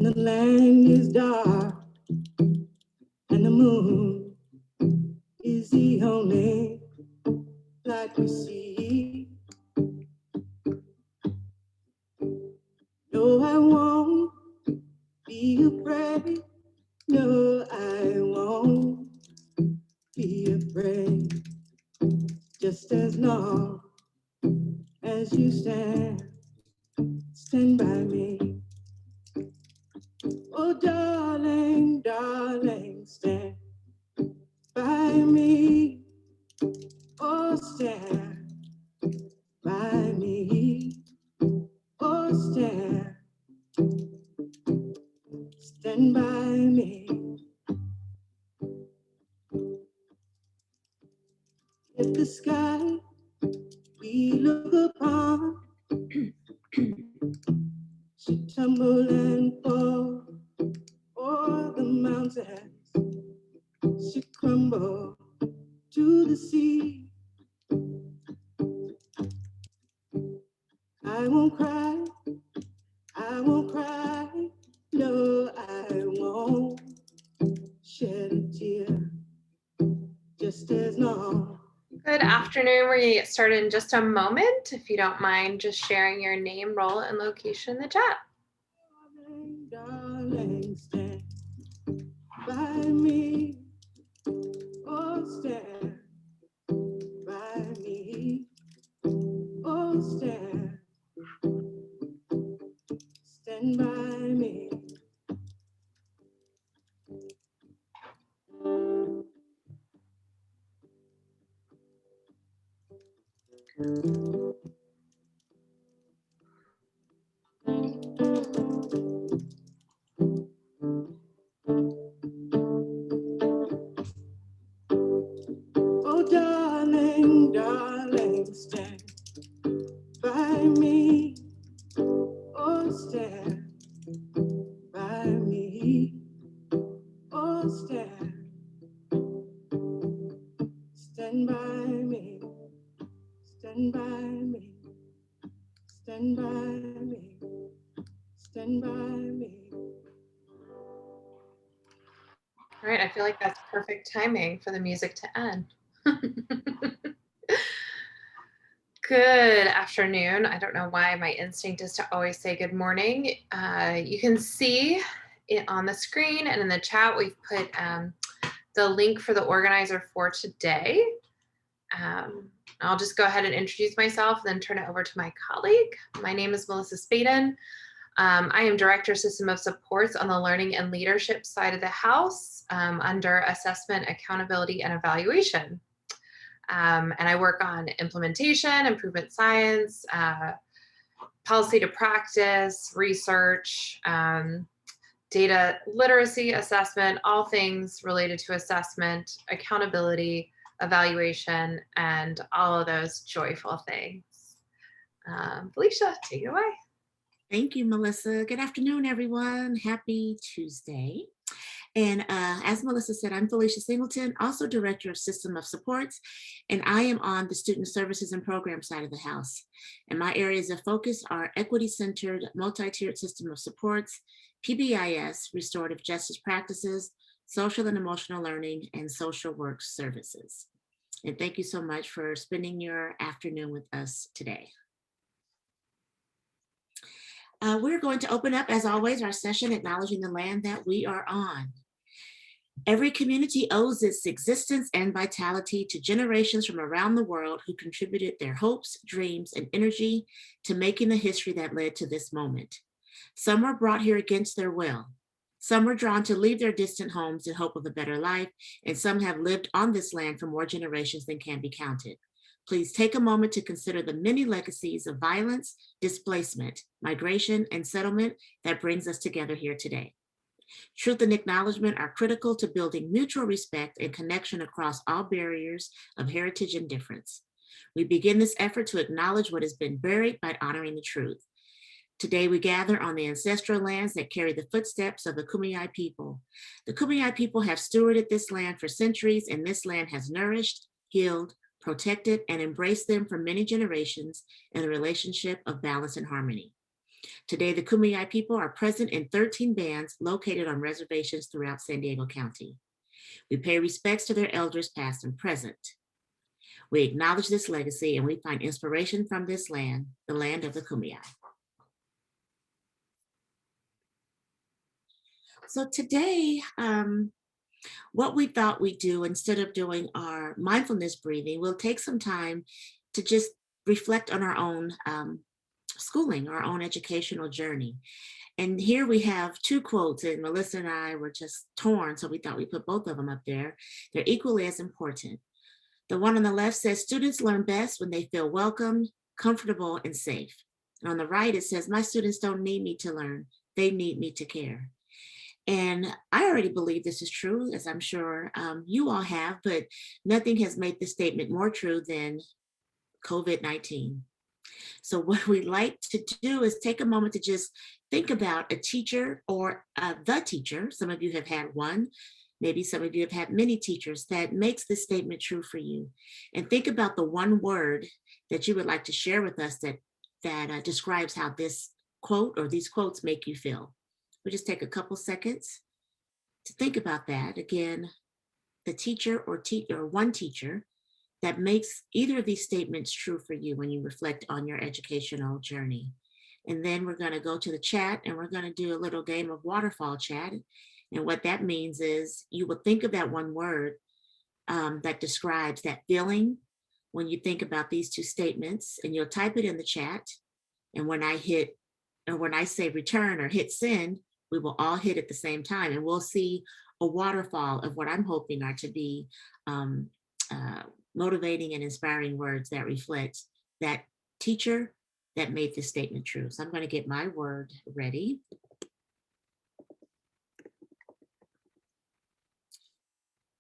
The land is dark and the moon is the only light we see. No, I won't be afraid. No, I won't be afraid. Just as long as you stand by me. Oh, darling, darling, stand by me. Oh, stand by me. Oh, stand by me. If the sky we look upon should tumble and fall, or the mountains should crumble to the sea, I won't cry, I won't cry, no, I won't shed a tear, just as long. Good afternoon. We're going to get started in just a moment. If you don't mind just sharing your name, role, and location in the chat. Darling, darling, stand by me. Oh, stand by me. Oh, stand by me. Oh, darling, darling, stand by me. Oh, stand by me. Oh, stand by me. Stand by me. Stand by me. Stand by me. All right, I feel like that's perfect timing for the music to end. Good afternoon. I don't know why my instinct is to always say good morning. You can see it on the screen and in the chat. We've put the link for the organizer for today. I'll just go ahead and introduce myself, then turn it over to my colleague. My name is Melissa Spaden. I am Director System of Supports on the Learning and Leadership side of the house under Assessment, Accountability, and Evaluation. And I work on implementation, improvement science, policy to practice, research, data literacy assessment, all things related to assessment, accountability, evaluation, and all of those joyful things. Felicia, take it away. Thank you, Melissa. Good afternoon, everyone. Happy Tuesday. And as Melissa said, I'm Felicia Singleton, also Director of System of Supports, and I am on the Student Services and Program side of the house. And my areas of focus are equity-centered, multi-tiered system of supports, PBIS, restorative justice practices, social and emotional learning, and social work services. And thank you so much for spending your afternoon with us today. We're going to open up, as always, our session acknowledging the land that we are on. Every community owes its existence and vitality to generations from around the world who contributed their hopes, dreams, and energy to making the history that led to this moment. Some were brought here against their will. Some were drawn to leave their distant homes in hope of a better life, and some have lived on this land for more generations than can be counted. Please take a moment to consider the many legacies of violence, displacement, migration, and settlement that brings us together here today. Truth and acknowledgement are critical to building mutual respect and connection across all barriers of heritage and difference. We begin this effort to acknowledge what has been buried by honoring the truth. Today, we gather on the ancestral lands that carry the footsteps of the Kumeyaay people. The Kumeyaay people have stewarded this land for centuries, and this land has nourished, healed, protected, and embraced them for many generations in a relationship of balance and harmony. Today, the Kumeyaay people are present in 13 bands located on reservations throughout San Diego County. We pay respects to their elders past and present. We acknowledge this legacy and we find inspiration from this land, the land of the Kumeyaay. So today, what we thought we'd do, instead of doing our mindfulness breathing, we'll take some time to just reflect on our own schooling, our own educational journey. And here we have two quotes, and Melissa and I were just torn, so we thought we'd put both of them up there. They're equally as important. The one on the left says, students learn best when they feel welcomed, comfortable, and safe. And on the right, it says, my students don't need me to learn, they need me to care. And I already believe this is true, as I'm sure you all have, but nothing has made this statement more true than COVID-19. So what we like to do is take a moment to just think about a teacher or the teacher. Some of you have had one, maybe some of you have had many teachers that makes this statement true for you. And think about the one word that you would like to share with us that describes how this quote or these quotes make you feel. We'll just take a couple seconds to think about that. Again, the teacher or one teacher that makes either of these statements true for you when you reflect on your educational journey. And then we're going to go to the chat and we're going to do a little game of waterfall chat. And what that means is you will think of that one word that describes that feeling when you think about these two statements, and you'll type it in the chat. And when I say return or hit send, we will all hit at the same time, and we'll see a waterfall of what I'm hoping are to be motivating and inspiring words that reflect that teacher that made this statement true. So I'm going to get my word ready.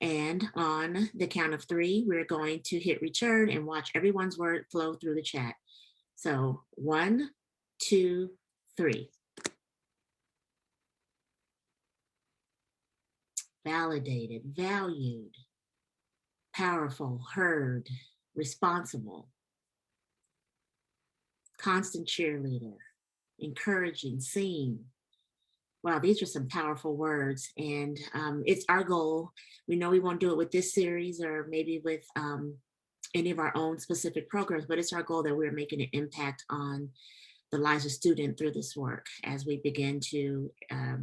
And on the count of 3, we're going to hit return and watch everyone's word flow through the chat. So 1, 2, 3. Validated, valued, powerful, heard, responsible, constant cheerleader, encouraging, seen. Wow, these are some powerful words, and it's our goal. We know we won't do it with this series or maybe with any of our own specific programs, but it's our goal that we're making an impact on the lives of students through this work as we begin to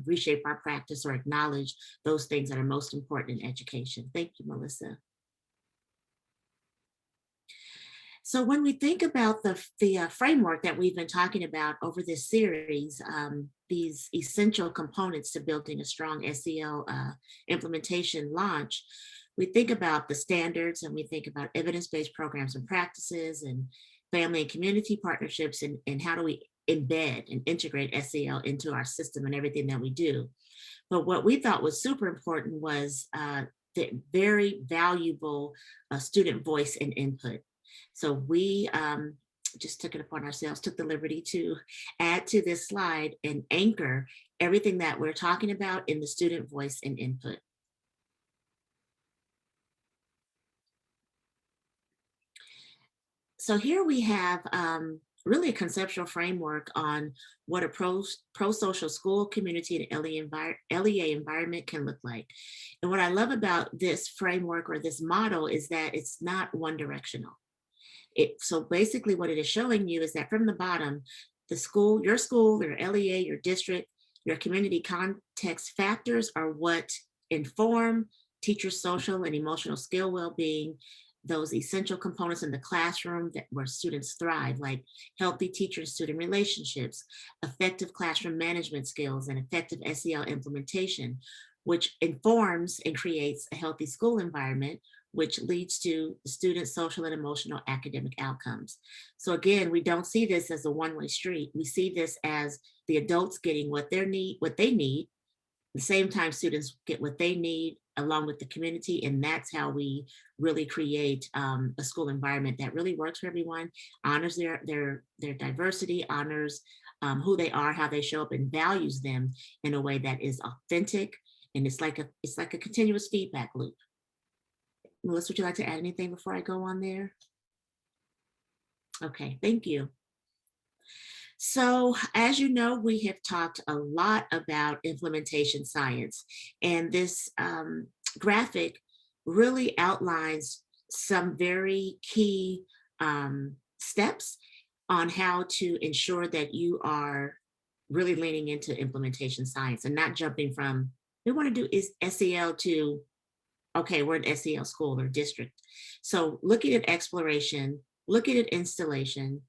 reshape our practice or acknowledge those things that are most important in education. Thank you, Melissa. So when we think about the framework that we've been talking about over this series, these essential components to building a strong SEL implementation launch, we think about the standards and we think about evidence-based programs and practices and family and community partnerships, and how do we embed and integrate SEL into our system and everything that we do. But what we thought was super important was the very valuable student voice and input. So we just took it upon ourselves, took the liberty to add to this slide and anchor everything that we're talking about in the student voice and input. So here we have really a conceptual framework on what a pro-social school community and LEA environment can look like. And what I love about this framework or this model is that it's not one directional. So basically what it is showing you is that from the bottom, the school, your LEA, your district, your community context factors are what inform teachers' social and emotional skill well-being, those essential components in the classroom where students thrive, like healthy teacher and student relationships, effective classroom management skills, and effective SEL implementation, which informs and creates a healthy school environment, which leads to student social and emotional academic outcomes. So again, we don't see this as a one-way street. We see this as the adults getting what they need. At the same time, students get what they need along with the community, and that's how we really create a school environment that really works for everyone, honors their diversity, honors who they are, how they show up, and values them in a way that is authentic, and it's like a continuous feedback loop. Melissa, would you like to add anything before I go on there? Okay, thank you. So, as you know, we have talked a lot about implementation science, and this graphic really outlines some very key steps on how to ensure that you are really leaning into implementation science and not jumping from, we want to do is SEL to, okay, we're an SEL school or district. So looking at exploration, looking at installation,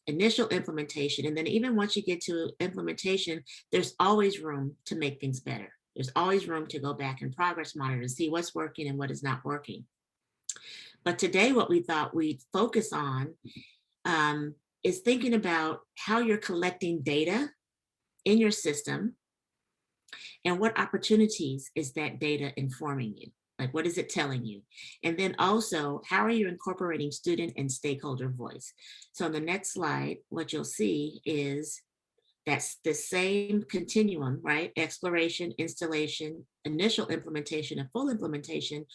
initial implementation, and then even once you get to implementation, there's always room to make things better. There's always room to go back and progress monitor and see what's working and what is not working. But today, what we thought we'd focus on is thinking about how you're collecting data in your system and what opportunities is that data informing you? Like, what is it telling you? And then also, how are you incorporating student and stakeholder voice? So on the next slide, what you'll see is that's the same continuum, right? Exploration, installation, initial implementation, and full implementation.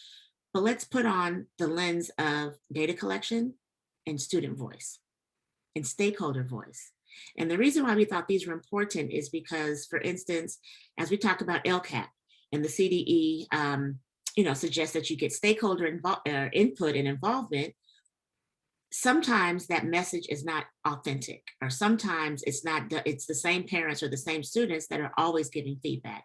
But let's put on the lens of data collection and student voice and stakeholder voice. And the reason why we thought these were important is because, for instance, as we talk about LCAP and the CDE, suggests that you get stakeholder input and involvement. Sometimes that message is not authentic, or sometimes it's the same parents or the same students that are always giving feedback.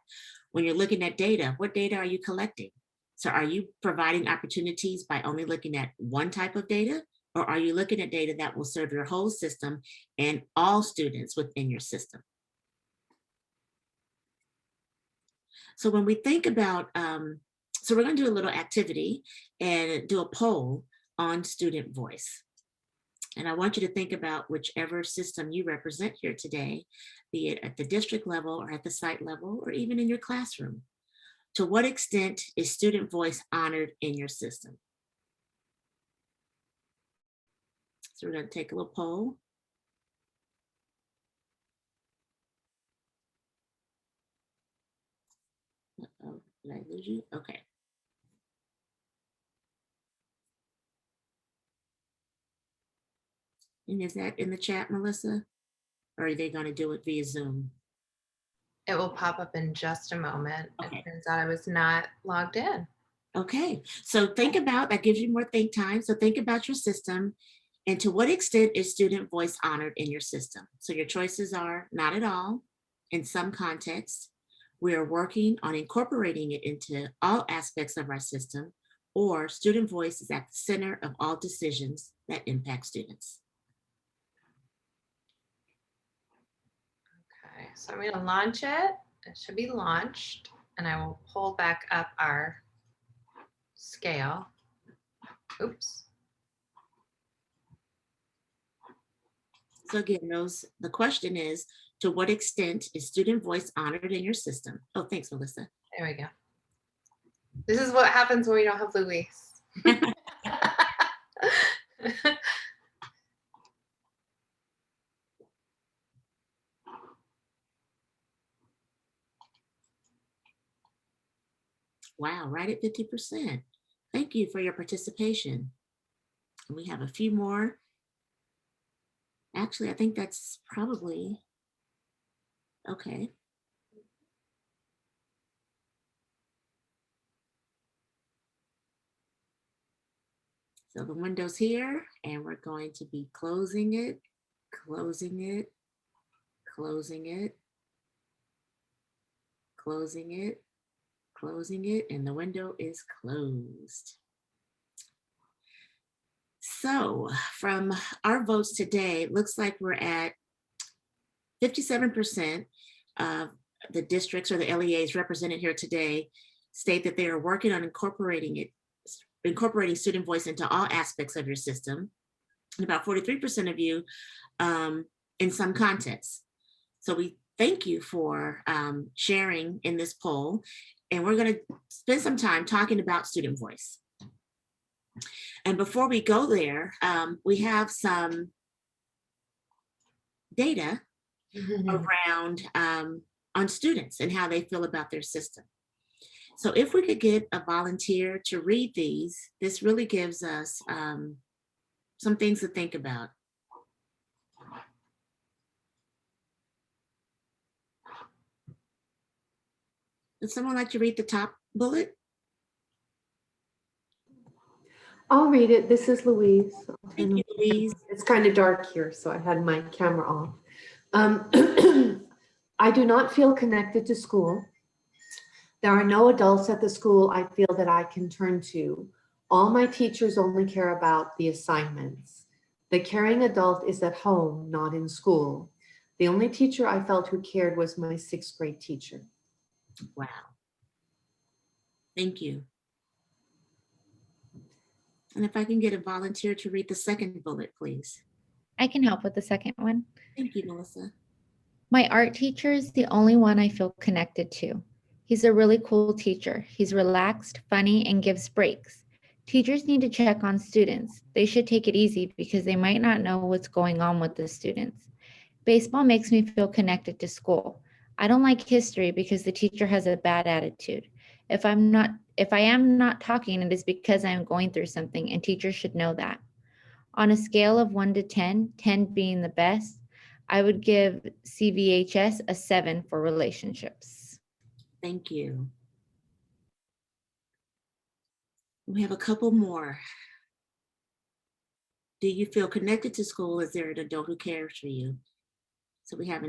When you're looking at data, what data are you collecting? So are you providing opportunities by only looking at one type of data? Or are you looking at data that will serve your whole system and all students within your system? So when we think about, so we're going to do a little activity and do a poll on student voice. And I want you to think about whichever system you represent here today, be it at the district level or at the site level, or even in your classroom. To what extent is student voice honored in your system? So we're going to take a little poll. Uh-oh, did I lose you? Okay. And is that in the chat, Melissa? Or are they going to do it via Zoom? It will pop up in just a moment. Okay. It turns out I was not logged in. Okay, so think about, that gives you more think time. So think about your system and to what extent is student voice honored in your system? So your choices are not at all, in some contexts. We are working on incorporating it into all aspects of our system, or student voice is at the center of all decisions that impact students. Okay, so I'm going to launch it. It should be launched, and I will pull back up our scale. Oops. So again, the question is, to what extent is student voice honored in your system? Oh, thanks, Melissa. There we go. This is what happens when we don't have Luis. Wow, right at 50%. Thank you for your participation. And we have a few more. Actually, I think that's probably, okay. So the window's here, and we're going to be closing it, closing it, closing it, closing it, closing it, and the window is closed. So from our votes today, it looks like we're at 57% of the districts or the LEAs represented here today state that they are working on incorporating student voice into all aspects of your system. And about 43% of you in some contexts. So we thank you for sharing in this poll. And we're going to spend some time talking about student voice. And before we go there, we have some data around on students and how they feel about their system. So if we could get a volunteer to read these, this really gives us some things to think about. Would someone like to read the top bullet? I'll read it. This is Louise. Thank you, Louise. It's kind of dark here, so I had my camera off. I do not feel connected to school. There are no adults at the school I feel that I can turn to. All my teachers only care about the assignments. The caring adult is at home, not in school. The only teacher I felt who cared was my 6th grade teacher. Wow. Thank you. And if I can get a volunteer to read the second bullet, please. I can help with the second one. Thank you, Melissa. My art teacher is the only one I feel connected to. He's a really cool teacher. He's relaxed, funny, and gives breaks. Teachers need to check on students. They should take it easy because they might not know what's going on with the students. Baseball makes me feel connected to school. I don't like history because the teacher has a bad attitude. If I am not talking, it is because I am going through something, and teachers should know that. On a scale of 1 to 10, 10 being the best, I would give CVHS a 7 for relationships. Thank you. We have a couple more. Do you feel connected to school? Is there an adult who cares for you? So we have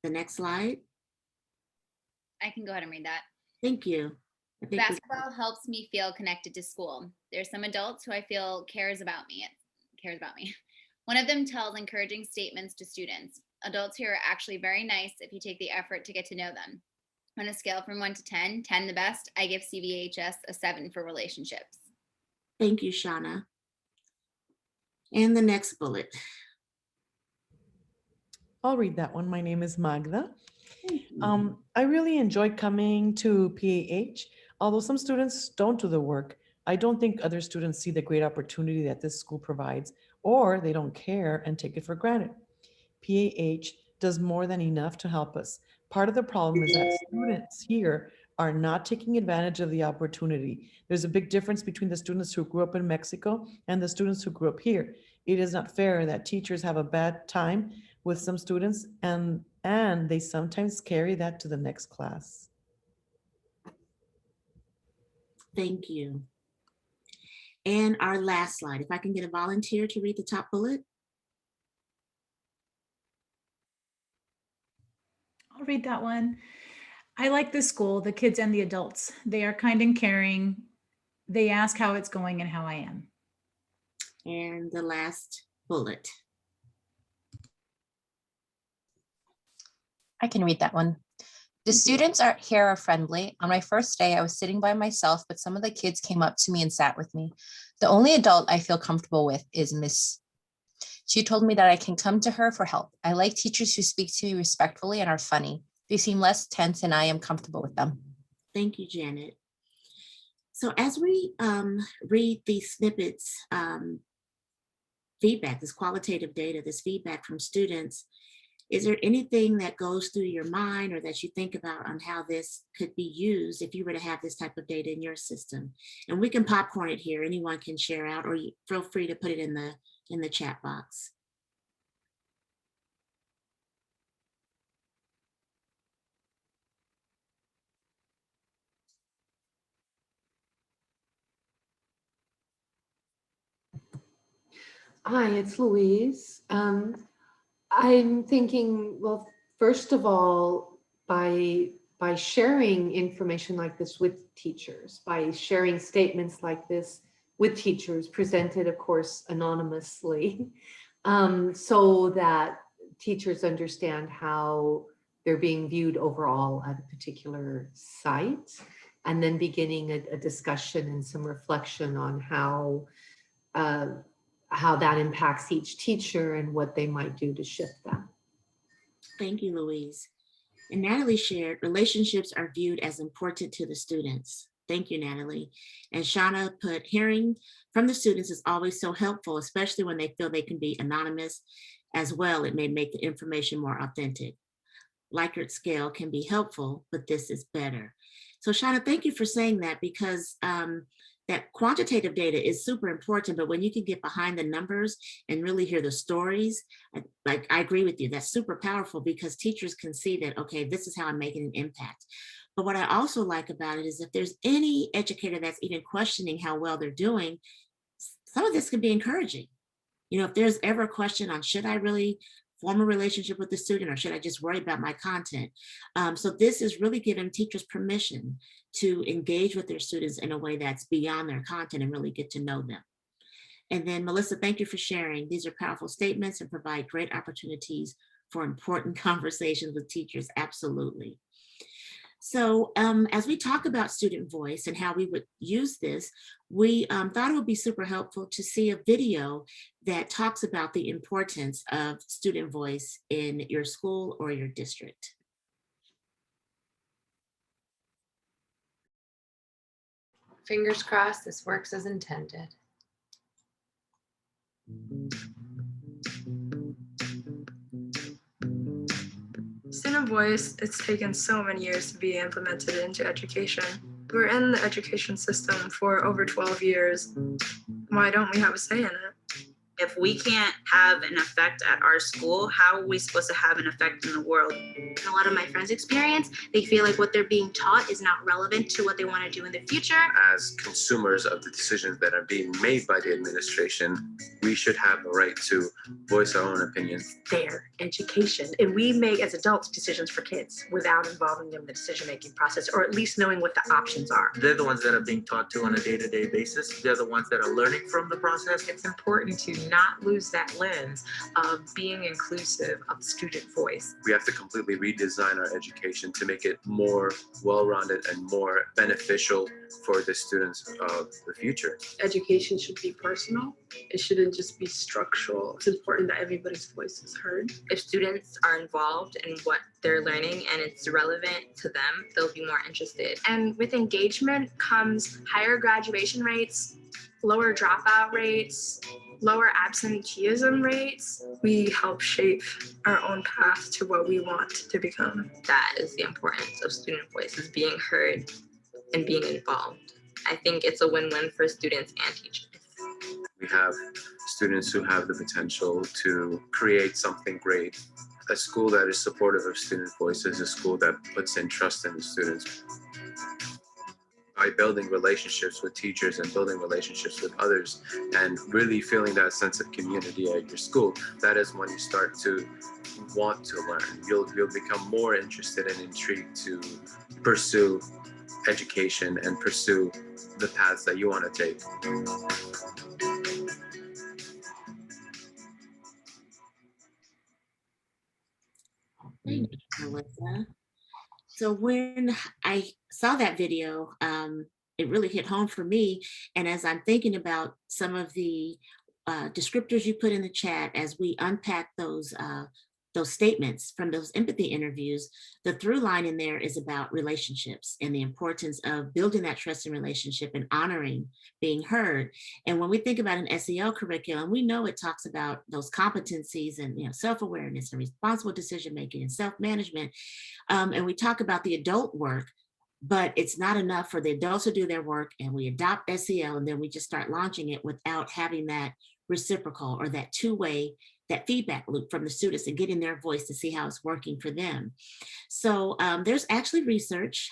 the next slide. I can go ahead and read that. Thank you. Basketball helps me feel connected to school. There's some adults who I feel cares about me. One of them tells encouraging statements to students. Adults here are actually very nice if you take the effort to get to know them. On a scale from 1 to 10, 10 the best, I give CVHS a 7 for relationships. Thank you, Shauna. And the next bullet. I'll read that one. My name is Magda. I really enjoyed coming to PAH. Although some students don't do the work, I don't think other students see the great opportunity that this school provides, or they don't care and take it for granted. PAH does more than enough to help us. Part of the problem is that students here are not taking advantage of the opportunity. There's a big difference between the students who grew up in Mexico and the students who grew up here. It is not fair that teachers have a bad time with some students and they sometimes carry that to the next class. Thank you. And our last slide, if I can get a volunteer to read the top bullet. I'll read that one. I like the school, the kids and the adults. They are kind and caring. They ask how it's going and how I am. And the last bullet. I can read that one. The students here are friendly. On my first day, I was sitting by myself, but some of the kids came up to me and sat with me. The only adult I feel comfortable with is Miss. She told me that I can come to her for help. I like teachers who speak to me respectfully and are funny. They seem less tense and I am comfortable with them. Thank you, Janet. So as we read these snippets, feedback, this qualitative data, this feedback from students, is there anything that goes through your mind or that you think about on how this could be used if you were to have this type of data in your system? And we can popcorn it here. Anyone can share out, or you feel free to put it in the chat box. Hi, it's Louise. I'm thinking, well, first of all, by sharing information like this with teachers, by sharing statements like this with teachers, presented, of course, anonymously, so that teachers understand how they're being viewed overall at a particular site, and then beginning a discussion and some reflection on how that impacts each teacher and what they might do to shift that. Thank you, Louise. And Natalie shared, relationships are viewed as important to the students. Thank you, Natalie. And Shauna put, hearing from the students is always so helpful, especially when they feel they can be anonymous as well. It may make the information more authentic. Likert scale can be helpful, but this is better. So Shauna, thank you for saying that, because that quantitative data is super important, but when you can get behind the numbers and really hear the stories, like I agree with you, that's super powerful because teachers can see that, okay, this is how I'm making an impact. But what I also like about it is if there's any educator that's even questioning how well they're doing, some of this can be encouraging. You know, if there's ever a question on should I really form a relationship with the student or should I just worry about my content? So this is really giving teachers permission to engage with their students in a way that's beyond their content and really get to know them. And then Melissa, thank you for sharing. These are powerful statements and provide great opportunities for important conversations with teachers, absolutely. So as we talk about student voice and how we would use this, we thought it would be super helpful to see a video that talks about the importance of student voice in your school or your district. Fingers crossed this works as intended. Student voice, it's taken so many years to be implemented into education. We're in the education system for over 12 years. Why don't we have a say in it? If we can't have an effect at our school, how are we supposed to have an effect in the world? In a lot of my friends' experience, they feel like what they're being taught is not relevant to what they want to do in the future. As consumers of the decisions that are being made by the administration, we should have the right to voice our own opinions. Their education. And we make, as adults, decisions for kids without involving them in the decision-making process, or at least knowing what the options are. They're the ones that are being taught to on a day-to-day basis. They're the ones that are learning from the process. It's important to not lose that lens of being inclusive of student voice. We have to completely redesign our education to make it more well-rounded and more beneficial for the students of the future. Education should be personal. It shouldn't just be structural. It's important that everybody's voice is heard. If students are involved in what they're learning and it's relevant to them, they'll be more interested. And with engagement comes higher graduation rates, lower dropout rates, lower absenteeism rates. We help shape our own path to what we want to become. That is the importance of student voices, being heard and being involved. I think it's a win-win for students and teachers. We have students who have the potential to create something great. A school that is supportive of student voice is a school that puts in trust in the students. By building relationships with teachers and building relationships with others and really feeling that sense of community at your school, that is when you start to want to learn. You'll become more interested and intrigued to pursue education and pursue the paths that you want to take. Thank you, Melissa. So when I saw that video, it really hit home for me. And as I'm thinking about some of the descriptors you put in the chat, as we unpack those statements from those empathy interviews, the through line in there is about relationships and the importance of building that trust and relationship and honoring being heard. And when we think about an SEL curriculum, we know it talks about those competencies and self-awareness and responsible decision-making and self-management. And we talk about the adult work, but it's not enough for the adults to do their work and we adopt SEL and then we just start launching it without having that reciprocal or that two-way, that feedback loop from the students and getting their voice to see how it's working for them. So there's actually research.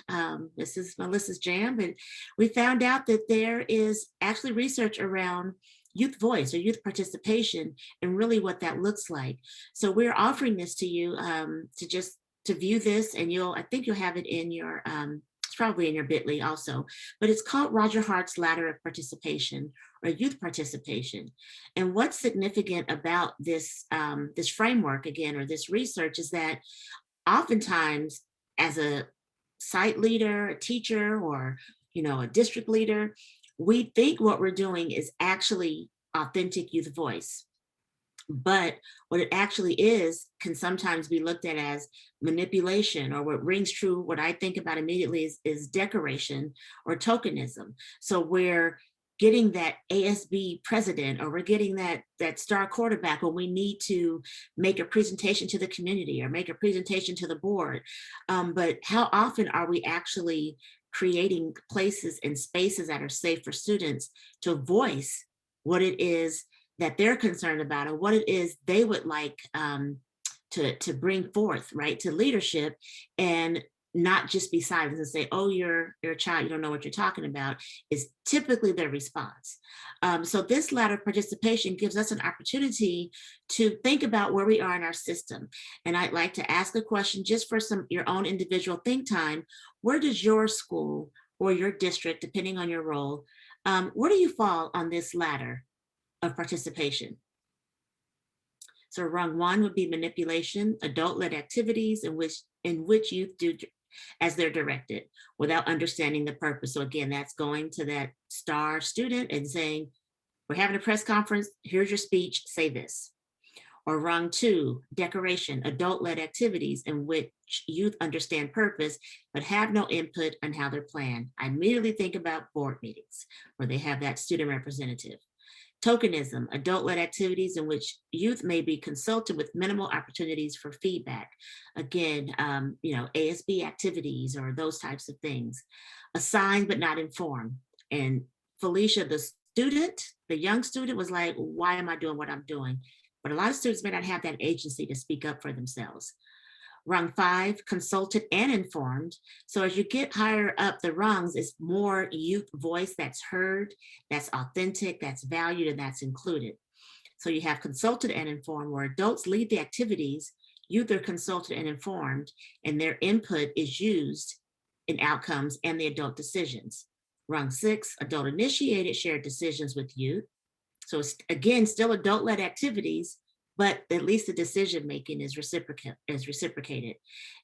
This is Melissa's jam, but we found out that there is actually research around youth voice or youth participation and really what that looks like. So we're offering this to you to view this, and I think you'll have it in your, it's probably in your Bitly also, but it's called Roger Hart's Ladder of Participation or youth participation. And what's significant about this, this framework again, or this research is that oftentimes as a site leader, a teacher, or a district leader, we think what we're doing is actually authentic youth voice. But what it actually is can sometimes be looked at as manipulation, or what rings true, what I think about immediately is decoration or tokenism. So we're getting that ASB president, or we're getting that star quarterback when we need to make a presentation to the community or make a presentation to the board. But how often are we actually creating places and spaces that are safe for students to voice what it is that they're concerned about and what it is they would like to bring forth, right, to leadership, and not just be silent and say, oh, you're a child, you don't know what you're talking about, is typically their response. So this ladder of participation gives us an opportunity to think about where we are in our system. And I'd like to ask a question just for your own individual think time. Where does your school or your district, depending on your role, where do you fall on this ladder of participation? So rung 1 would be manipulation, adult-led activities in which youth do as they're directed without understanding the purpose. So again, that's going to that star student and saying, we're having a press conference, here's your speech, say this. Or rung 2, decoration, adult-led activities in which youth understand purpose, but have no input on how they're planned. I immediately think about board meetings where they have that student representative. Tokenism, adult-led activities in which youth may be consulted with minimal opportunities for feedback. Again, ASB activities or those types of things. Assigned but not informed. And Felicia, the young student was like, why am I doing what I'm doing? But a lot of students may not have that agency to speak up for themselves. Rung 5, consulted and informed. So as you get higher up the rungs, it's more youth voice that's heard, that's authentic, that's valued, and that's included. So you have consulted and informed, where adults lead the activities, youth are consulted and informed, and their input is used in outcomes and the adult decisions. Rung 6, adult initiated shared decisions with youth. So it's, again, still adult-led activities, but at least the decision-making is reciprocated.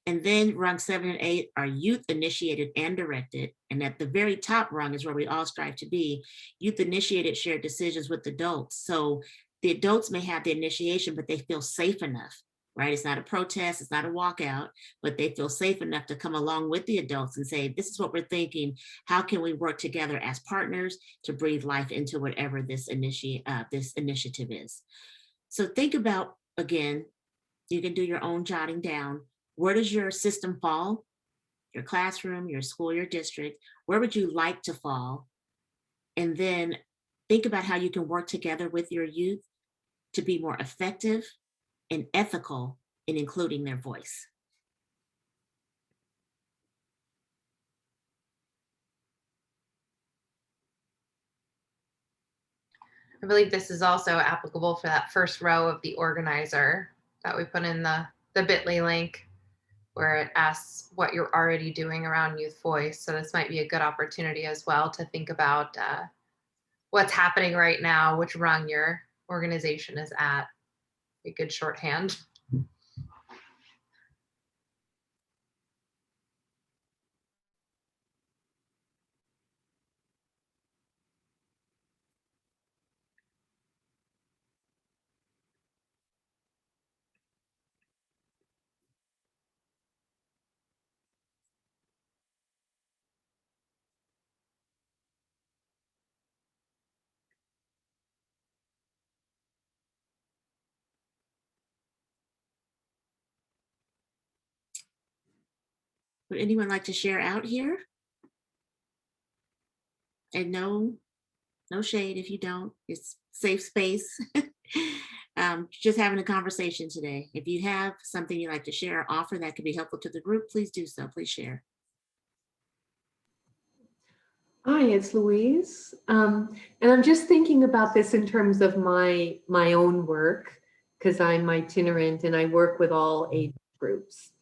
And then rung 7 and 8 are youth initiated and directed. And at the very top rung is where we all strive to be, youth initiated shared decisions with adults. So the adults may have the initiation, but they feel safe enough, right? It's not a protest, it's not a walkout, but they feel safe enough to come along with the adults and say, this is what we're thinking. How can we work together as partners to breathe life into whatever this initiative is? So think about, again, you can do your own jotting down. Where does your system fall? Your classroom, your school, your district. Where would you like to fall? And then think about how you can work together with your youth to be more effective and ethical in including their voice. I believe this is also applicable for that first row of the organizer that we put in the bit.ly link, where it asks what you're already doing around youth voice. So this might be a good opportunity as well to think about what's happening right now, which rung your organization is at. A good shorthand. Would anyone like to share out here? And no shade if you don't, it's safe space. Just having a conversation today. If you have something you'd like to share or offer that could be helpful to the group, please do so, please share. Hi, it's Louise. And I'm just thinking about this in terms of my own work, because I'm itinerant and I work with all age groups.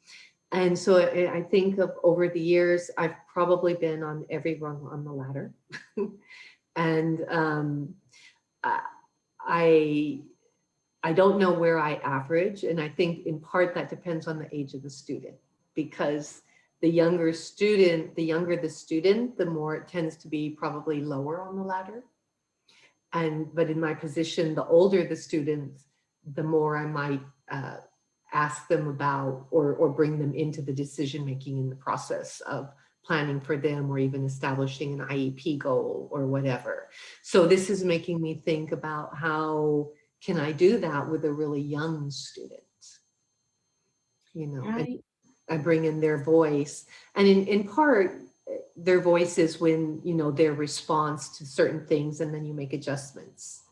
And so I think of over the years, I've probably been on every rung on the ladder. And I don't know where I average. And I think in part that depends on the age of the student, because the younger the student, the more it tends to be probably lower on the ladder. But in my position, the older the student, the more I might ask them about or bring them into the decision-making in the process of planning for them, or even establishing an IEP goal or whatever. So this is making me think about how can I do that with a really young student? You know, Right. I bring in their voice. And in part, their voices when, you know, their response to certain things, and then you make adjustments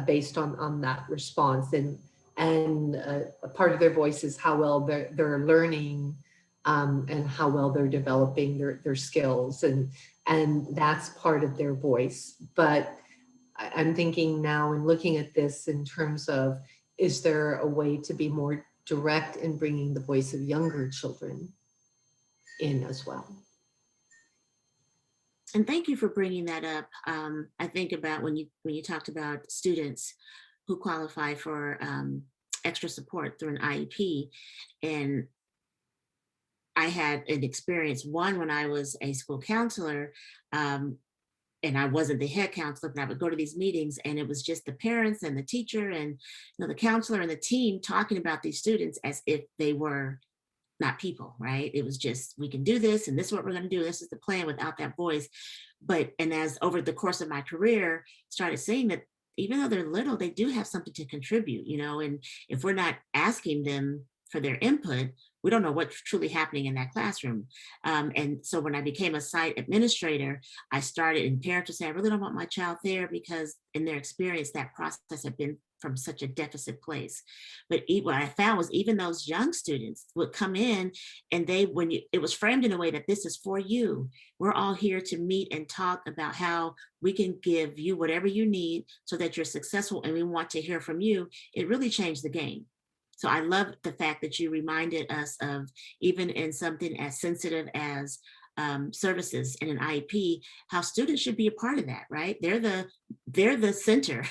based on that response. And a part of their voice is how well they're learning, and how well they're developing their skills, and that's part of their voice. But I'm thinking now and looking at this in terms of, is there a way to be more direct in bringing the voice of younger children in as well? And thank you for bringing that up. I think about when you talked about students who qualify for extra support through an IEP, and I had an experience, one when I was a school counselor, and I wasn't the head counselor, but I would go to these meetings, and it was just the parents and the teacher and, you know, the counselor and the team talking about these students as if they were not people, right? It was just, we can do this, and this is what we're going to do. This is the plan, without that voice. And as over the course of my career, started seeing that even though they're little, they do have something to contribute, you know, and if we're not asking them for their input, we don't know what's truly happening in that classroom. And so when I became a site administrator, I started, and parents would say, I really don't want my child there, because in their experience, that process had been from such a deficit place. But what I found was even those young students would come in, and it was framed in a way that this is for you. We're all here to meet and talk about how we can give you whatever you need so that you're successful, and we want to hear from you. It really changed the game. So I love the fact that you reminded us of, even in something as sensitive as services in an IEP, how students should be a part of that, right? They're the center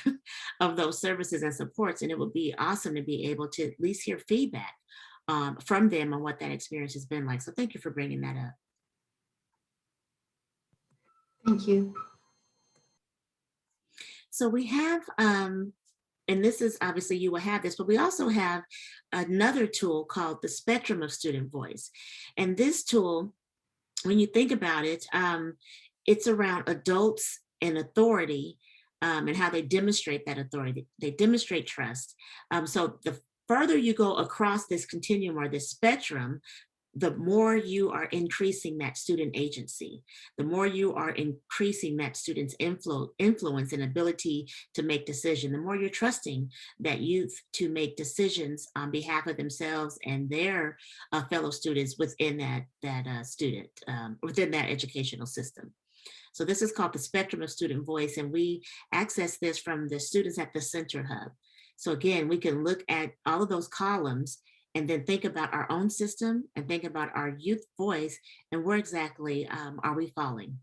of those services and supports, and it would be awesome to be able to at least hear feedback from them on what that experience has been like. So thank you for bringing that up. Thank you. So we have, and this is obviously you will have this, but we also have another tool called the Spectrum of Student Voice. And this tool, when you think about it, it's around adults and authority, and how they demonstrate that authority. They demonstrate trust. So the further you go across this continuum or this spectrum, the more you are increasing that student agency, the more you are increasing that student's influence and ability to make decisions, the more you're trusting that youth to make decisions on behalf of themselves and their fellow students within within that educational system. So this is called the Spectrum of Student Voice, and we access this from the Students at the Center Hub. So again, we can look at all of those columns and then think about our own system and think about our youth voice and where exactly are we falling.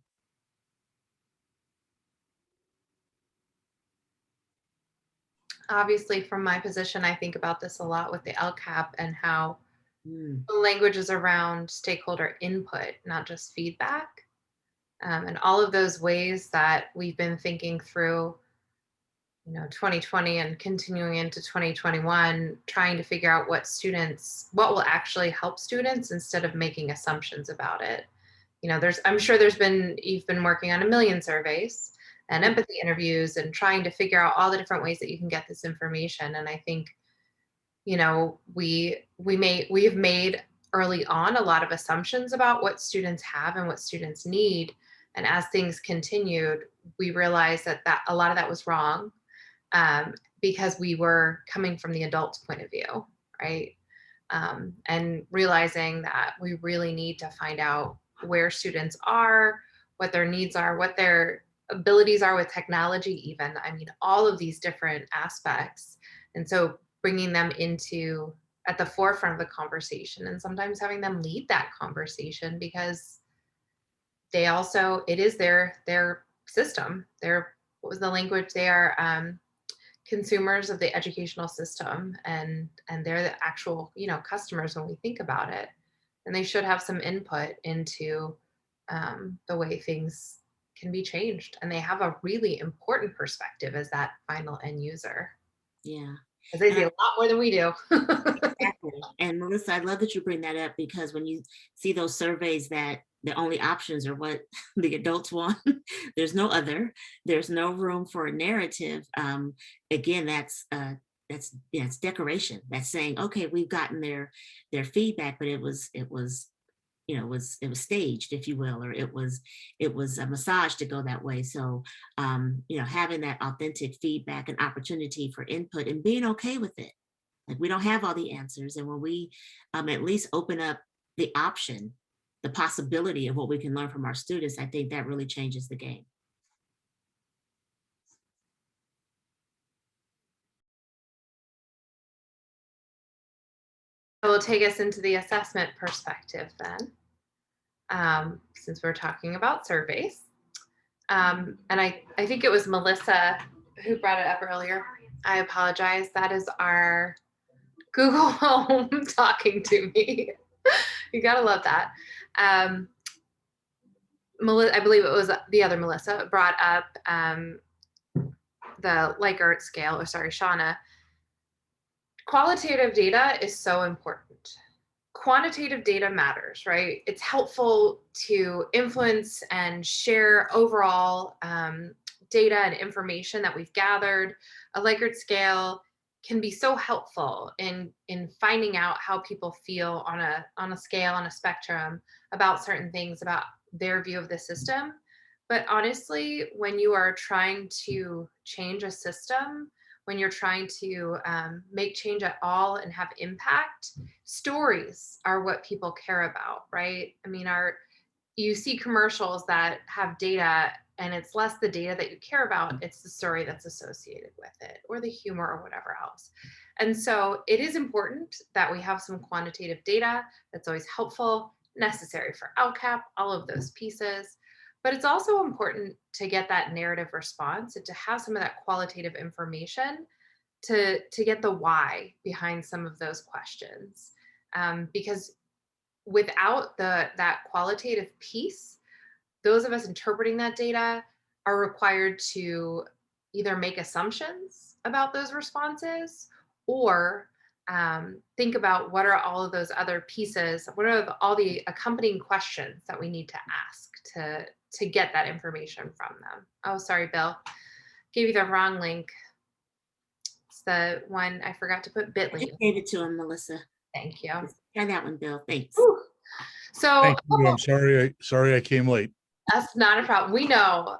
Obviously, from my position, I think about this a lot with the LCAP and how the language is around stakeholder input, not just feedback. And all of those ways that we've been thinking through, 2020 and continuing into 2021, trying to figure out what will actually help students instead of making assumptions about it. You've been working on 1 million surveys and empathy interviews and trying to figure out all the different ways that you can get this information. And I think, we have made early on a lot of assumptions about what students have and what students need. And as things continued, we realized that a lot of that was wrong, because we were coming from the adult's point of view, right? And realizing that we really need to find out where students are, what their needs are, what their abilities are with technology even. I mean, all of these different aspects. And so bringing them at the forefront of the conversation, and sometimes having them lead that conversation, because it is their system. What was the language? They are consumers of the educational system, and they're the actual, customers when we think about it. And they should have some input into the way things can be changed. And they have a really important perspective as that final end user. Yeah. Because they see a lot more than we do. Exactly. And Melissa, I love that you bring that up, because when you see those surveys that the only options are what the adults want, there's no other, there's no room for a narrative. Again, that's decoration. That's saying, okay, we've gotten their feedback, but it was it was staged, if you will, or it was a massage to go that way. So, having that authentic feedback and opportunity for input and being okay with it. Like, we don't have all the answers. And when we at least open up the option, the possibility of what we can learn from our students, I think that really changes the game. It will take us into the assessment perspective then, since we're talking about surveys. And I think it was Melissa who brought it up earlier. I apologize. That is our Google Home talking to me. You gotta love that. Melissa, I believe it was the other Melissa, brought up the Likert scale, or sorry, Shauna. Qualitative data is so important. Quantitative data matters, right? It's helpful to influence and share overall data and information that we've gathered. A Likert scale can be so helpful in finding out how people feel on a scale, on a spectrum, about certain things, about their view of the system. But honestly, when you are trying to change a system, when you're trying to make change at all and have impact, stories are what people care about, right? I mean, you see commercials that have data, and it's less the data that you care about, it's the story that's associated with it, or the humor, or whatever else. And so it is important that we have some quantitative data. That's always helpful, necessary for LCAP, all of those pieces. But it's also important to get that narrative response and to have some of that qualitative information to get the why behind some of those questions. Because without that qualitative piece, those of us interpreting that data are required to either make assumptions about those responses, or think about what are all of those other pieces, what are all the accompanying questions that we need to ask to get that information from them. Oh, sorry, Bill. Gave you the wrong link. It's the one I forgot to put bit.ly. I just gave it to him, Melissa. Thank you. Try that one, Bill. Thanks. Whew. So Thank you. I'm sorry I came late. That's not a problem. We know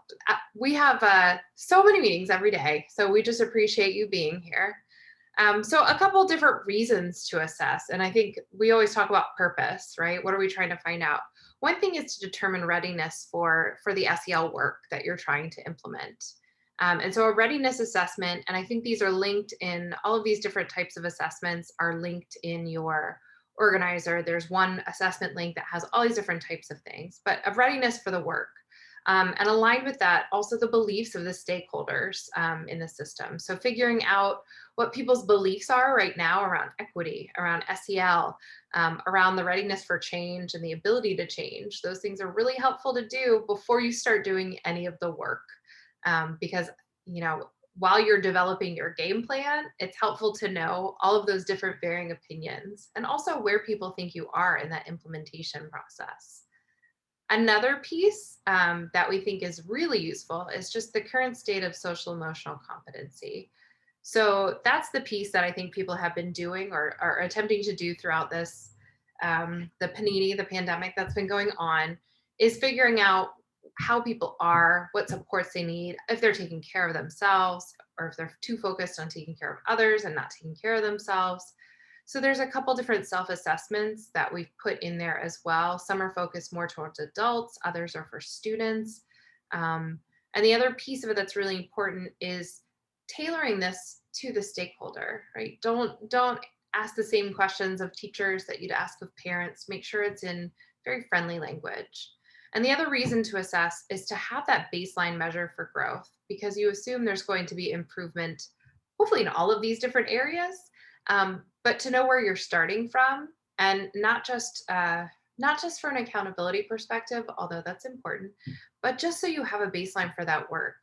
we have so many meetings every day, so we just appreciate you being here. So a couple different reasons to assess, and I think we always talk about purpose, right? What are we trying to find out? One thing is to determine readiness for the SEL work that you're trying to implement. And so a readiness assessment, and I think these are linked in all of these different types of assessments are linked in your organizer. There's one assessment link that has all these different types of things, but of readiness for the work. And aligned with that, also the beliefs of the stakeholders in the system. So figuring out what people's beliefs are right now around equity, around SEL, around the readiness for change and the ability to change. Those things are really helpful to do before you start doing any of the work. Because, while you're developing your game plan, it's helpful to know all of those different varying opinions and also where people think you are in that implementation process. Another piece that we think is really useful is just the current state of social emotional competency. So that's the piece that I think people have been doing or are attempting to do throughout this, the panini, the pandemic that's been going on, is figuring out how people are, what supports they need, if they're taking care of themselves, or if they're too focused on taking care of others and not taking care of themselves. So there's a couple different self-assessments that we've put in there as well. Some are focused more towards adults, others are for students. And the other piece of it that's really important is tailoring this to the stakeholder, right? Don't ask the same questions of teachers that you'd ask of parents. Make sure it's in very friendly language. And the other reason to assess is to have that baseline measure for growth, because you assume there's going to be improvement, hopefully in all of these different areas, but to know where you're starting from, and not just for an accountability perspective, although that's important, but just so you have a baseline for that work.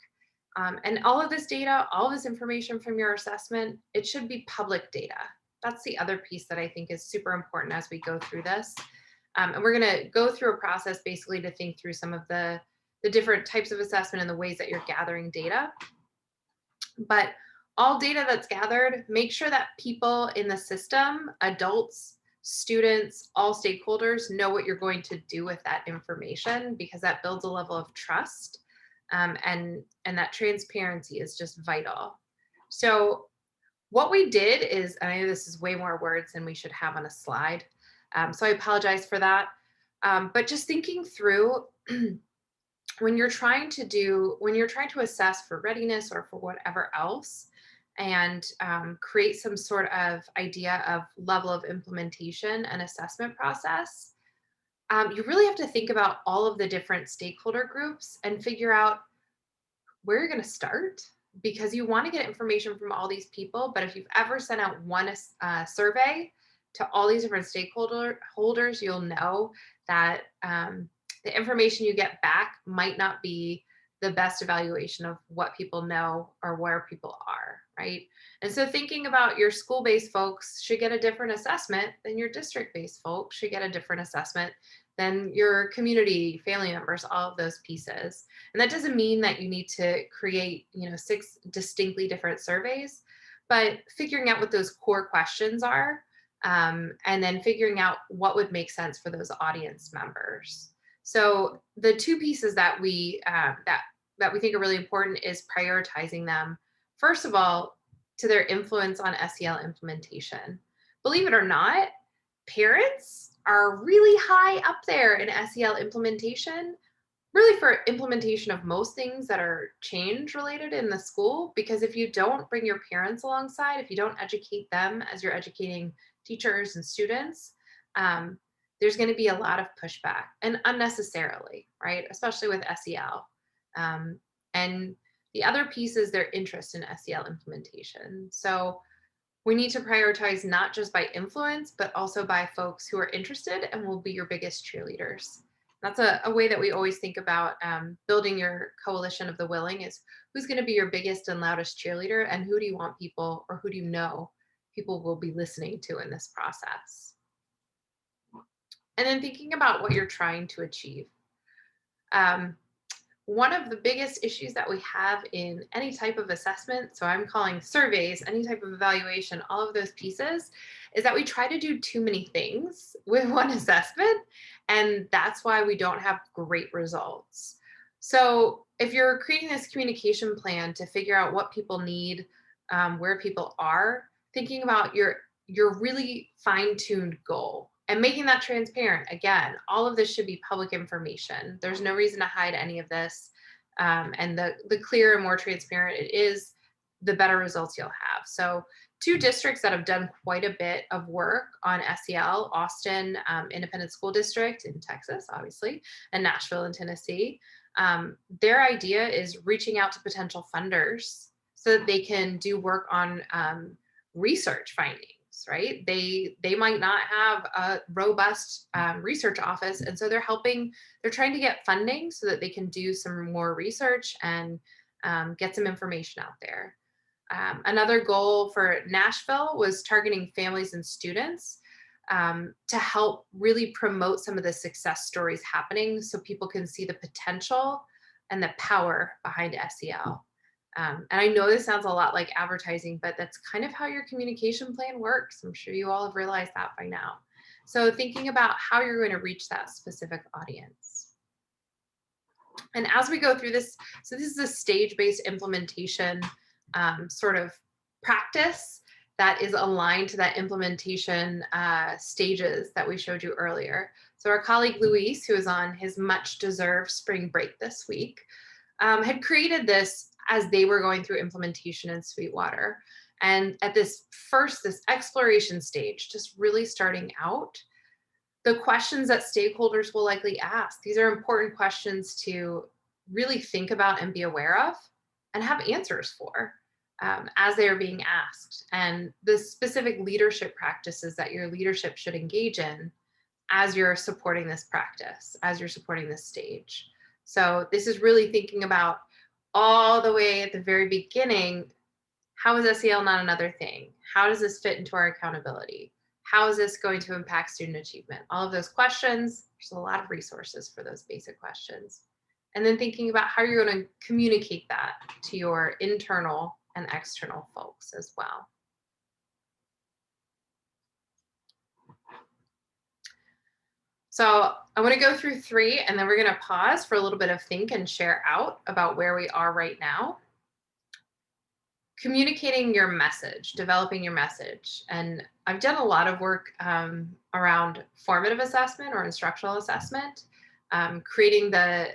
And all of this data, all of this information from your assessment, it should be public data. That's the other piece that I think is super important as we go through this. And we're going to go through a process basically to think through some of the different types of assessment and the ways that you're gathering data. But all data that's gathered, make sure that people in the system, adults, students, all stakeholders know what you're going to do with that information, because that builds a level of trust, and that transparency is just vital. So what we did is, and I know this is way more words than we should have on a slide, so I apologize for that, but just thinking through when you're trying to assess for readiness or for whatever else, and create some sort of idea of level of implementation and assessment process, you really have to think about all of the different stakeholder groups and figure out where you're going to start, because you want to get information from all these people. But if you've ever sent out one survey to all these different stakeholders, you'll know that the information you get back might not be the best evaluation of what people know or where people are, right? And so thinking about your school-based folks should get a different assessment than your district-based folks should get a different assessment than your community, family members, all of those pieces. And that doesn't mean that you need to create, 6 distinctly different surveys, but figuring out what those core questions are, and then figuring out what would make sense for those audience members. So the 2 pieces that we that we think are really important is prioritizing them, first of all, to their influence on SEL implementation. Believe it or not, parents are really high up there in SEL implementation, really for implementation of most things that are change related in the school, because if you don't bring your parents alongside, if you don't educate them as you're educating teachers and students, there's going to be a lot of pushback, and unnecessarily, right? Especially with SEL. And the other piece is their interest in SEL implementation. So we need to prioritize not just by influence, but also by folks who are interested and will be your biggest cheerleaders. That's a way that we always think about building your coalition of the willing, is who's going to be your biggest and loudest cheerleader, and who do you want people, or who do you know people will be listening to in this process. And then thinking about what you're trying to achieve. One of the biggest issues that we have in any type of assessment, so I'm calling surveys, any type of evaluation, all of those pieces, is that we try to do too many things with one assessment, and that's why we don't have great results. So if you're creating this communication plan to figure out what people need, where people are, thinking about your really fine-tuned goal and making that transparent. Again, all of this should be public information. There's no reason to hide any of this. And the clearer and more transparent it is, the better results you'll have. So 2 districts that have done quite a bit of work on SEL, Austin Independent School District in Texas, obviously, and Nashville in Tennessee. Their idea is reaching out to potential funders so that they can do work on research findings. Right? They might not have a robust research office. And so they're trying to get funding so that they can do some more research and get some information out there. Another goal for Nashville was targeting families and students to help really promote some of the success stories happening, so people can see the potential and the power behind SEL. And I know this sounds a lot like advertising, but that's kind of how your communication plan works. I'm sure you all have realized that by now. So thinking about how you're going to reach that specific audience. And as we go through this, so this is a stage-based implementation sort of practice that is aligned to that implementation stages that we showed you earlier. So our colleague Luis, who is on his much-deserved spring break this week, had created this as they were going through implementation in Sweetwater. And at this exploration stage, just really starting out, the questions that stakeholders will likely ask, these are important questions to really think about and be aware of and have answers for as they are being asked, and the specific leadership practices that your leadership should engage in as you're supporting this practice, as you're supporting this stage. So this is really thinking about all the way at the very beginning, how is SEL not another thing? How does this fit into our accountability? How is this going to impact student achievement? All of those questions, there's a lot of resources for those basic questions. And then thinking about how you're going to communicate that to your internal and external folks as well. So I want to go through 3 and then we're going to pause for a little bit of think and share out about where we are right now. Communicating your message, developing your message. And I've done a lot of work around formative assessment or instructional assessment, creating the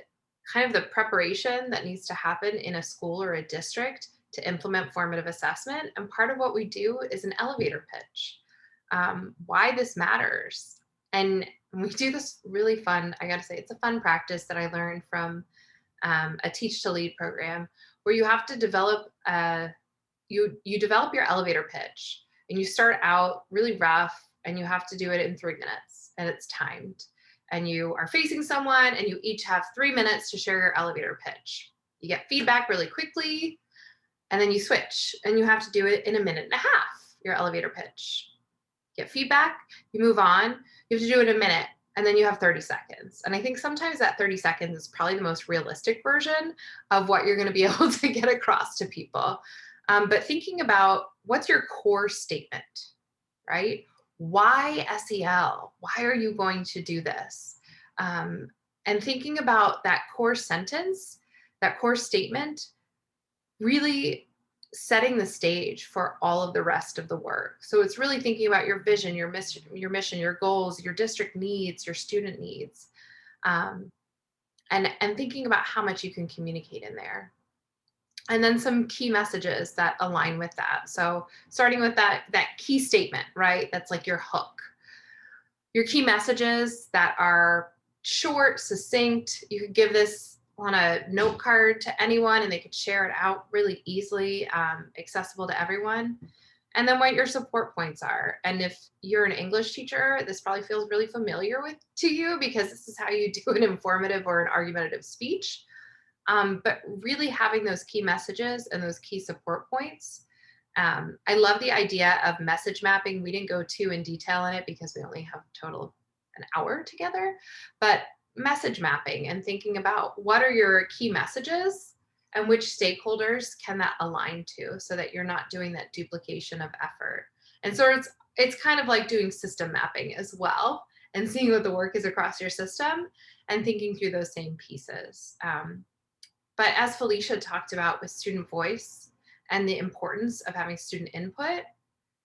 kind of the preparation that needs to happen in a school or a district to implement formative assessment. And part of what we do is an elevator pitch, why this matters. And we do this really fun, I gotta say, it's a fun practice that I learned from a Teach to Lead program, where you have to develop you develop your elevator pitch, and you start out really rough, and you have to do it in 3 minutes, and it's timed. And you are facing someone, and you each have 3 minutes to share your elevator pitch. You get feedback really quickly, and then you switch, and you have to do it in 1.5 minutes, your elevator pitch. Get feedback, you move on, you have to do it in 1 minute, and then you have 30 seconds. And I think sometimes that 30 seconds is probably the most realistic version of what you're going to be able to get across to people. But thinking about what's your core statement, right? Why SEL? Why are you going to do this? And thinking about that core sentence, that core statement, really setting the stage for all of the rest of the work. So it's really thinking about your vision, your mission, your goals, your district needs, your student needs, and thinking about how much you can communicate in there. And then some key messages that align with that. So starting with that key statement, right? That's like your hook. Your key messages that are short, succinct. You could give this on a note card to anyone and they could share it out really easily, accessible to everyone. And then what your support points are. And if you're an English teacher, this probably feels really familiar to you, because this is how you do an informative or an argumentative speech. But really having those key messages and those key support points. I love the idea of message mapping. We didn't go too in detail in it because we only have a total of an hour together, but message mapping and thinking about what are your key messages and which stakeholders can that align to, so that you're not doing that duplication of effort. And so it's kind of like doing system mapping as well, and seeing what the work is across your system and thinking through those same pieces. But as Felicia talked about with student voice and the importance of having student input,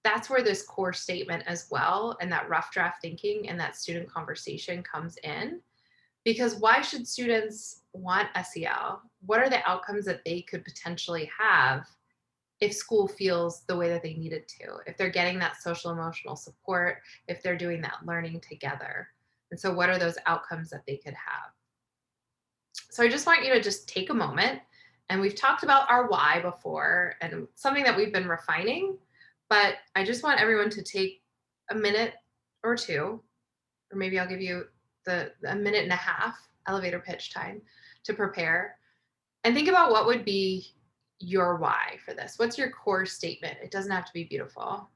that's where this core statement as well, and that rough draft thinking and that student conversation comes in. Because why should students want SEL? What are the outcomes that they could potentially have if school feels the way that they need it to, if they're getting that social emotional support, if they're doing that learning together? And so what are those outcomes that they could have? So I just want you to just take a moment, and we've talked about our why before and something that we've been refining, but I just want everyone to take a minute or two, or maybe I'll give you the 1.5 minute elevator pitch time to prepare, and think about what would be your why for this. What's your core statement? It doesn't have to be beautiful.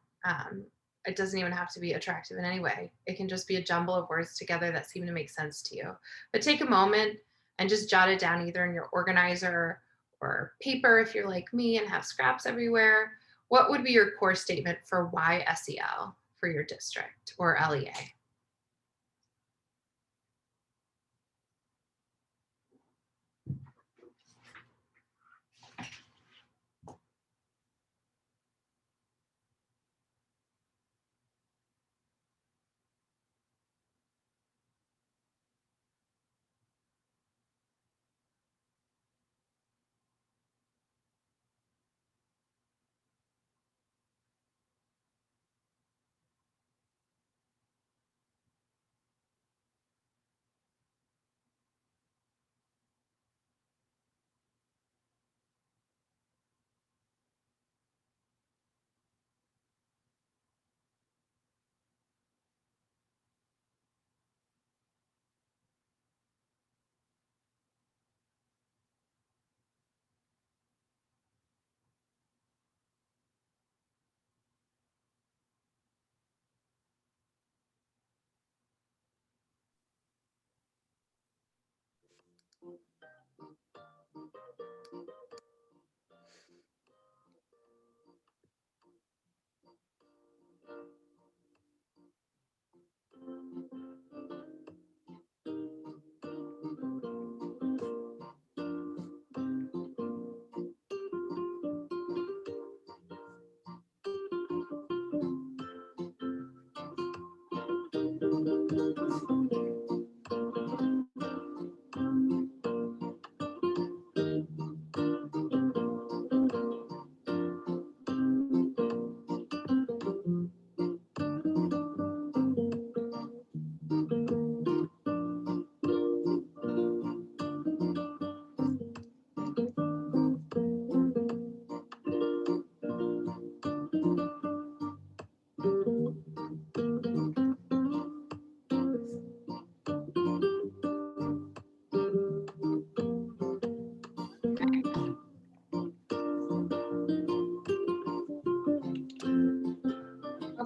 It doesn't even have to be attractive in any way. It can just be a jumble of words together that seem to make sense to you. But take a moment and just jot it down either in your organizer or paper if you're like me and have scraps everywhere. What would be your core statement for why SEL for your district or LEA?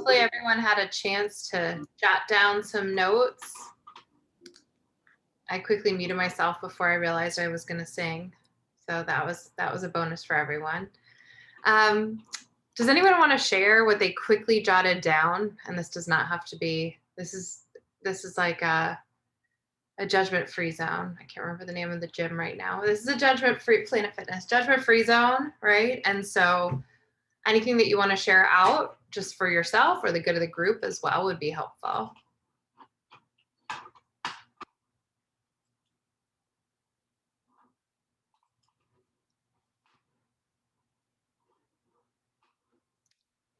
Hopefully everyone had a chance to jot down some notes. I quickly muted myself before I realized I was going to sing. So that was a bonus for everyone. Does anyone want to share what they quickly jotted down? And this does not have to be, this is like a judgment-free zone. I can't remember the name of the gym right now. This is a judgment-free Planet Fitness, judgment-free zone, right? And so anything that you want to share out just for yourself or the good of the group as well would be helpful.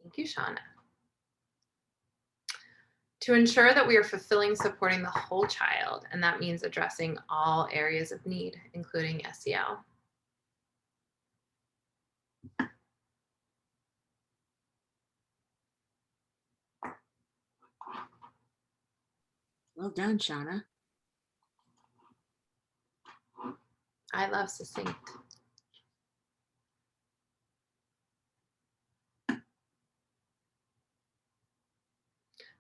Thank you, Shauna. To ensure that we are fulfilling supporting the whole child, and that means addressing all areas of need, including SEL. Well done, Shauna. I love succinct.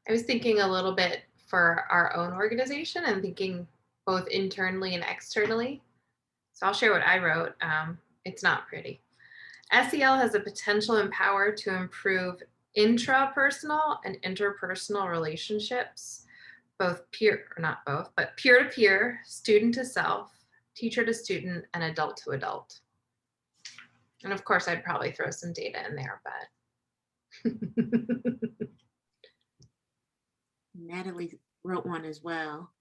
I was thinking a little bit for our own organization and thinking both internally and externally. So I'll share what I wrote. It's not pretty. SEL has the potential and power to improve intrapersonal and interpersonal relationships, both peer, or not both, but peer-to-peer, student to self, teacher to student, and adult to adult. And of course, I'd probably throw some data in there, but. Natalie wrote one as well.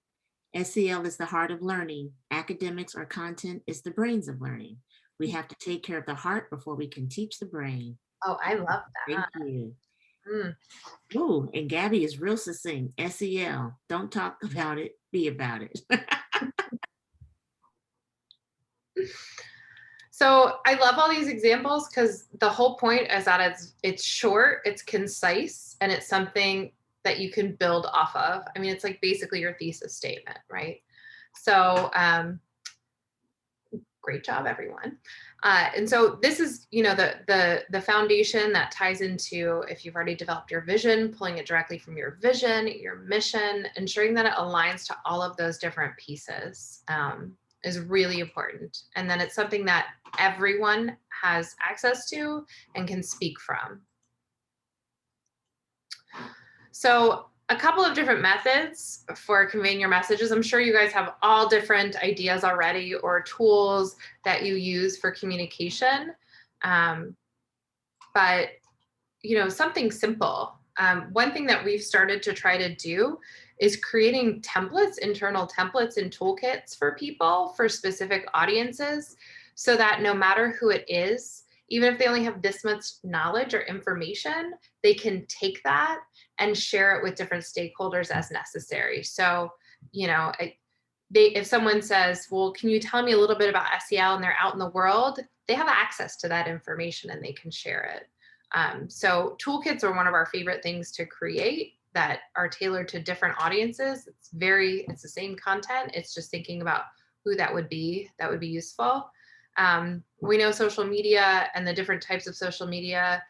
SEL is the heart of learning. Academics or content is the brains of learning. We have to take care of the heart before we can teach the brain. Oh, I love that. Thank you. Oh, and Gabby is real succinct. SEL, don't talk about it, be about it. So I love all these examples because the whole point is that it's short, it's concise, and it's something that you can build off of. I mean, it's like basically your thesis statement, right? So great job, everyone. And so this is, you know, the foundation that ties into, if you've already developed your vision, pulling it directly from your vision, your mission, ensuring that it aligns to all of those different pieces is really important. And then it's something that everyone has access to and can speak from. So a couple of different methods for conveying your messages. I'm sure you guys have all different ideas already or tools that you use for communication. But, you know, something simple. One thing that we've started to try to do is creating templates, internal templates and toolkits for people, for specific audiences, so that no matter who it is, even if they only have this much knowledge or information, they can take that and share it with different stakeholders as necessary. So, you know, if someone says, well, can you tell me a little bit about SEL, and they're out in the world, they have access to that information and they can share it. So toolkits are one of our favorite things to create that are tailored to different audiences. It's the same content. It's just thinking about who that would be useful. We know social media and the different types of social media,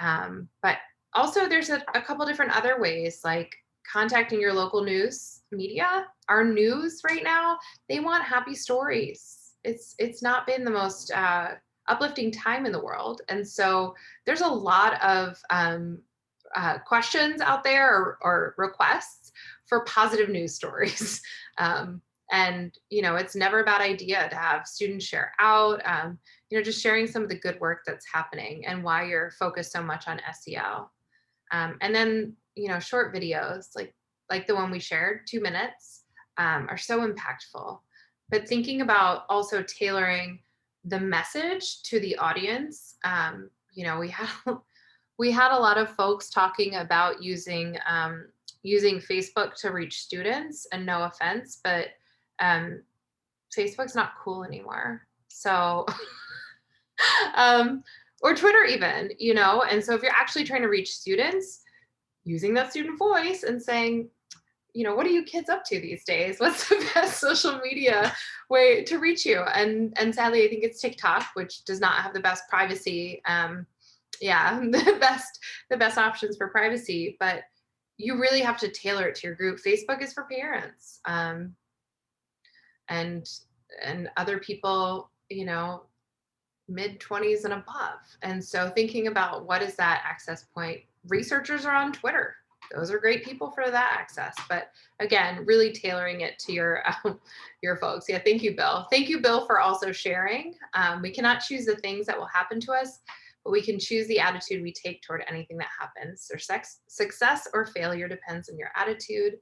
but also there's a couple different other ways, like contacting your local news media. Our news right now, they want happy stories. It's not been the most uplifting time in the world. And so there's a lot of questions out there or requests for positive news stories. And, you know, it's never a bad idea to have students share out, you know, just sharing some of the good work that's happening and why you're focused so much on SEL. And then, you know, short videos like the one we shared, 2 minutes, are so impactful. But thinking about also tailoring the message to the audience, you know, we had a lot of folks talking about using Facebook to reach students, and no offense, but Facebook's not cool anymore. So, or Twitter even, you know, and so if you're actually trying to reach students, using that student voice and saying, you know, what are you kids up to these days? What's the best social media way to reach you? And sadly, I think it's TikTok, which does not have the best privacy yeah, the best options for privacy, but you really have to tailor it to your group. Facebook is for parents, and other people, you know, mid-20s and above. And so thinking about what is that access point, researchers are on Twitter. Those are great people for that access. But again, really tailoring it to your folks. Yeah, thank you, Bill. Thank you, Bill, for also sharing. We cannot choose the things that will happen to us, but we can choose the attitude we take toward anything that happens. Their success or failure depends on your attitude.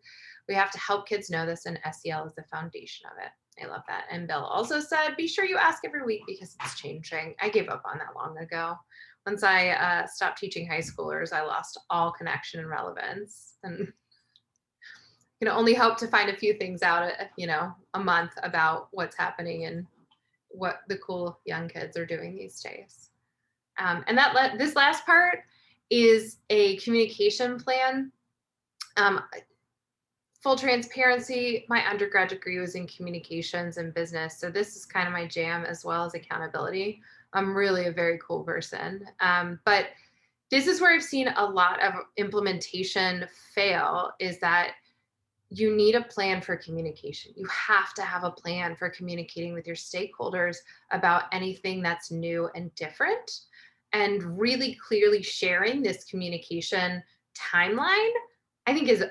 We have to help kids know this, and SEL is the foundation of it. I love that. And Bill also said, be sure you ask every week because it's changing. I gave up on that long ago. Once I stopped teaching high schoolers, I lost all connection and relevance, and can only hope to find a few things out, you know, a month about what's happening and what the cool young kids are doing these days. And this last part is a communication plan. Full transparency, my undergraduate degree was in communications and business. So this is kind of my jam, as well as accountability. I'm really a very cool person. But this is where I've seen a lot of implementation fail, is that you need a plan for communication. You have to have a plan for communicating with your stakeholders about anything that's new and different, and really clearly sharing this communication timeline, I think, is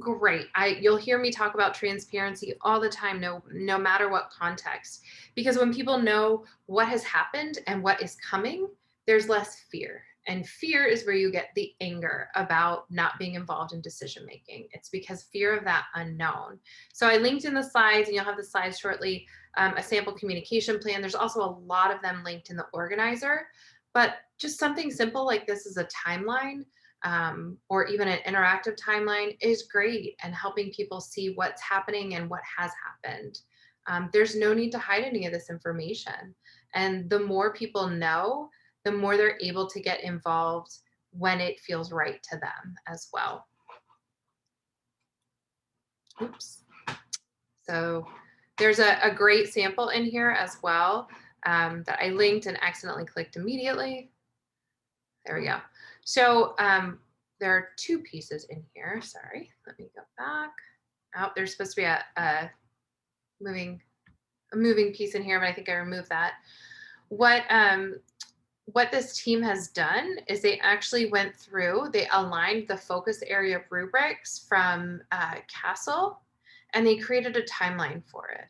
great. You'll hear me talk about transparency all the time, no matter what context, because when people know what has happened and what is coming, there's less fear. And fear is where you get the anger about not being involved in decision making. It's because fear of that unknown. So I linked in the slides, and you'll have the slides shortly, a sample communication plan. There's also a lot of them linked in the organizer, but just something simple like this is a timeline. Or even an interactive timeline is great, and helping people see what's happening and what has happened. There's no need to hide any of this information. And the more people know, the more they're able to get involved when it feels right to them as well. Oops. So there's a great sample in here as well, that I linked and accidentally clicked immediately. There we go. So there are two pieces in here. Sorry, let me go back. Oh, there's supposed to be a moving piece in here, but I think I removed that. What this team has done is they actually went through, they aligned the focus area rubrics from CASEL, and they created a timeline for it.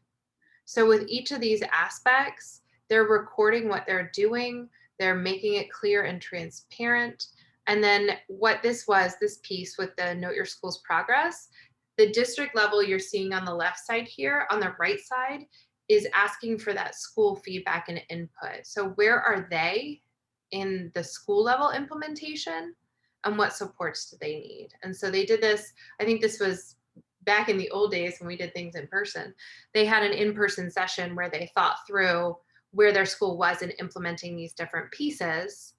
So with each of these aspects, they're recording what they're doing, they're making it clear and transparent. And then what this piece with the Note Your School's Progress, the district level you're seeing on the left side here, on the right side, is asking for that school feedback and input. So where are they in the school level implementation, and what supports do they need? And so they did this, I think this was back in the old days when we did things in person. They had an in-person session where they thought through where their school was in implementing these different pieces.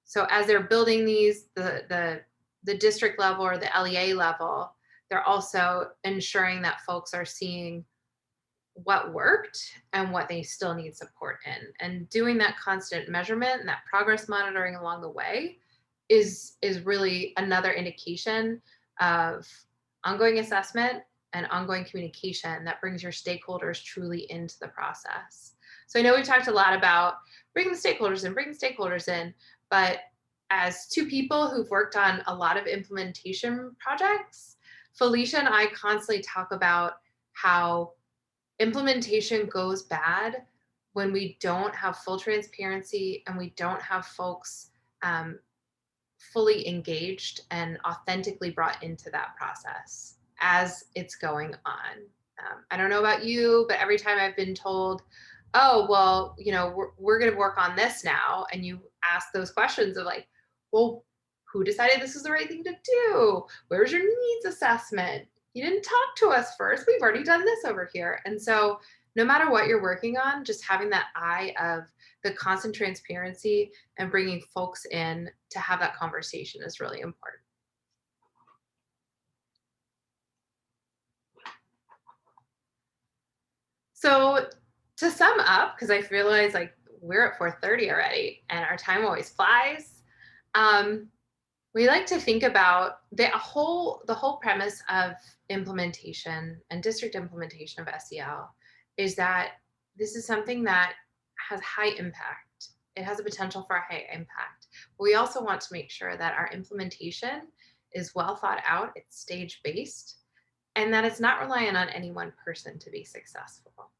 So as they're building these, the district level or the LEA level, they're also ensuring that folks are seeing what worked and what they still need support in. And doing that constant measurement and that progress monitoring along the way is really another indication of ongoing assessment and ongoing communication that brings your stakeholders truly into the process. So I know we've talked a lot about bring the stakeholders in, but as two people who've worked on a lot of implementation projects, Felicia and I constantly talk about how implementation goes bad when we don't have full transparency and we don't have folks fully engaged and authentically brought into that process as it's going on. I don't know about you, but every time I've been told, oh, well, you know, we're going to work on this now. And you ask those questions of like, well, who decided this is the right thing to do? Where's your needs assessment? You didn't talk to us first. We've already done this over here. And so no matter what you're working on, just having that eye of the constant transparency and bringing folks in to have that conversation is really important. So to sum up, because I realize like we're at 4:30 already, and our time always flies. We like to think about the whole premise of implementation and district implementation of SEL is that this is something that has high impact. It has a potential for a high impact. But we also want to make sure that our implementation is well thought out, it's stage-based, and that it's not reliant on any one person to be successful.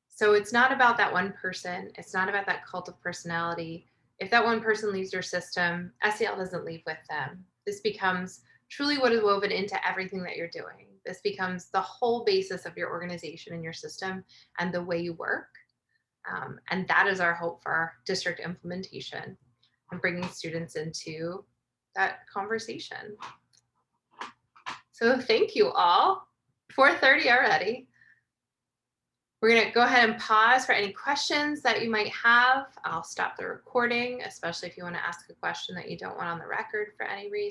So it's not about that one person. It's not about that cult of personality. If that one person leaves your system, SEL doesn't leave with them. This becomes truly what is woven into everything that you're doing. This becomes the whole basis of your organization and your system and the way you work. And that is our hope for our district implementation and bringing students into that conversation. So thank you all. 4:30 already. We're going to go ahead and pause for any questions that you might have. I'll stop the recording, especially if you want to ask a question that you don't want on the record for any reason.